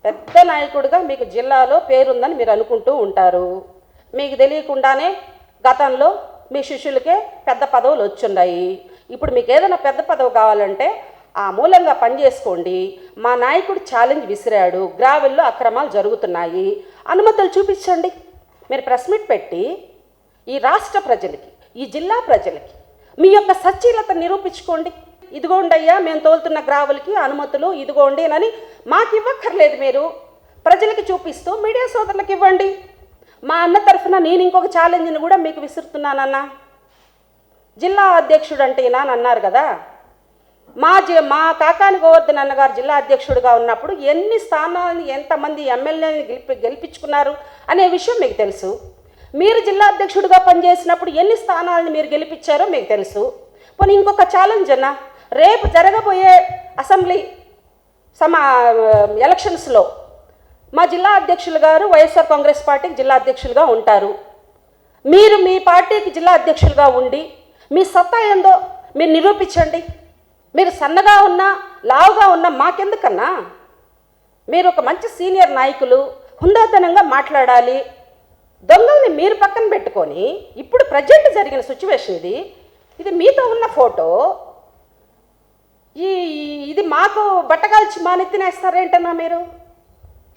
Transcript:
పెద్ద నాయకుడిగా మీకు జిల్లాలో పేరుందని మీరు అనుకుంటూ ఉంటారు. మీకు తెలియకుండానే గతంలో మీ శిష్యులకే పెద్ద పదవులు వచ్చున్నాయి. ఇప్పుడు మీకు ఏదైనా పెద్ద పదవి కావాలంటే ఆ మూలంగా పనిచేసుకోండి. మా నాయకుడు ఛాలెంజ్ విసిరాడు, గ్రావెల్లో అక్రమాలు జరుగుతున్నాయి, అనుమతులు చూపించండి. మీరు ప్రెస్ మీట్ పెట్టి ఈ రాష్ట్ర ప్రజలకి, ఈ జిల్లా ప్రజలకి మీ యొక్క సచ్చీలత నిరూపించుకోండి. ఇదిగోండి అయ్యా, మేము తోలుతున్న గ్రావులకి అనుమతులు ఇదిగోండి అని మాకు ఇవ్వక్కర్లేదు, మీరు ప్రజలకి చూపిస్తూ మీడియా సోదరులకు ఇవ్వండి. మా అన్న తరఫున నేను ఇంకొక ఛాలెంజ్ని కూడా మీకు విసురుతున్నానన్న. జిల్లా అధ్యక్షుడు అంటే ఈయన అన్నారు కదా, మా కాకాని గోవర్ధన్ అన్నగారు జిల్లా అధ్యక్షుడిగా ఉన్నప్పుడు ఎన్ని స్థానాలను ఎంతమంది ఎమ్మెల్యేని గెలిపించుకున్నారు అనే విషయం మీకు తెలుసు. మీరు జిల్లా అధ్యక్షుడిగా పనిచేసినప్పుడు ఎన్ని స్థానాలను మీరు గెలిపించారో మీకు తెలుసు. పోనీ ఇంకొక ఛాలెంజ్ అన్న, రేపు జరగబోయే అసెంబ్లీ ఎలక్షన్స్లో మా జిల్లా అధ్యక్షులు గారు వైఎస్ఆర్ కాంగ్రెస్ పార్టీకి జిల్లా అధ్యక్షులుగా ఉంటారు. మీరు మీ పార్టీకి జిల్లా అధ్యక్షులుగా ఉండి మీ సత్తా ఏందో మీరు నిరూపించండి. మీరు సన్నగా ఉన్నా లావుగా ఉన్నా మాకెందుకన్నా, మీరు ఒక మంచి సీనియర్ నాయకులు, హుందాతనంగా మాట్లాడాలి. దొంగల్ని మీరు పక్కన పెట్టుకొని ఇప్పుడు ప్రజెంట్ జరిగిన సిచ్యువేషన్ ఇది మీతో ఉన్న ఫోటో, ఇది మాకు బట్టగాల్చి మా నెత్తినేస్తారేంటన్నా మీరు?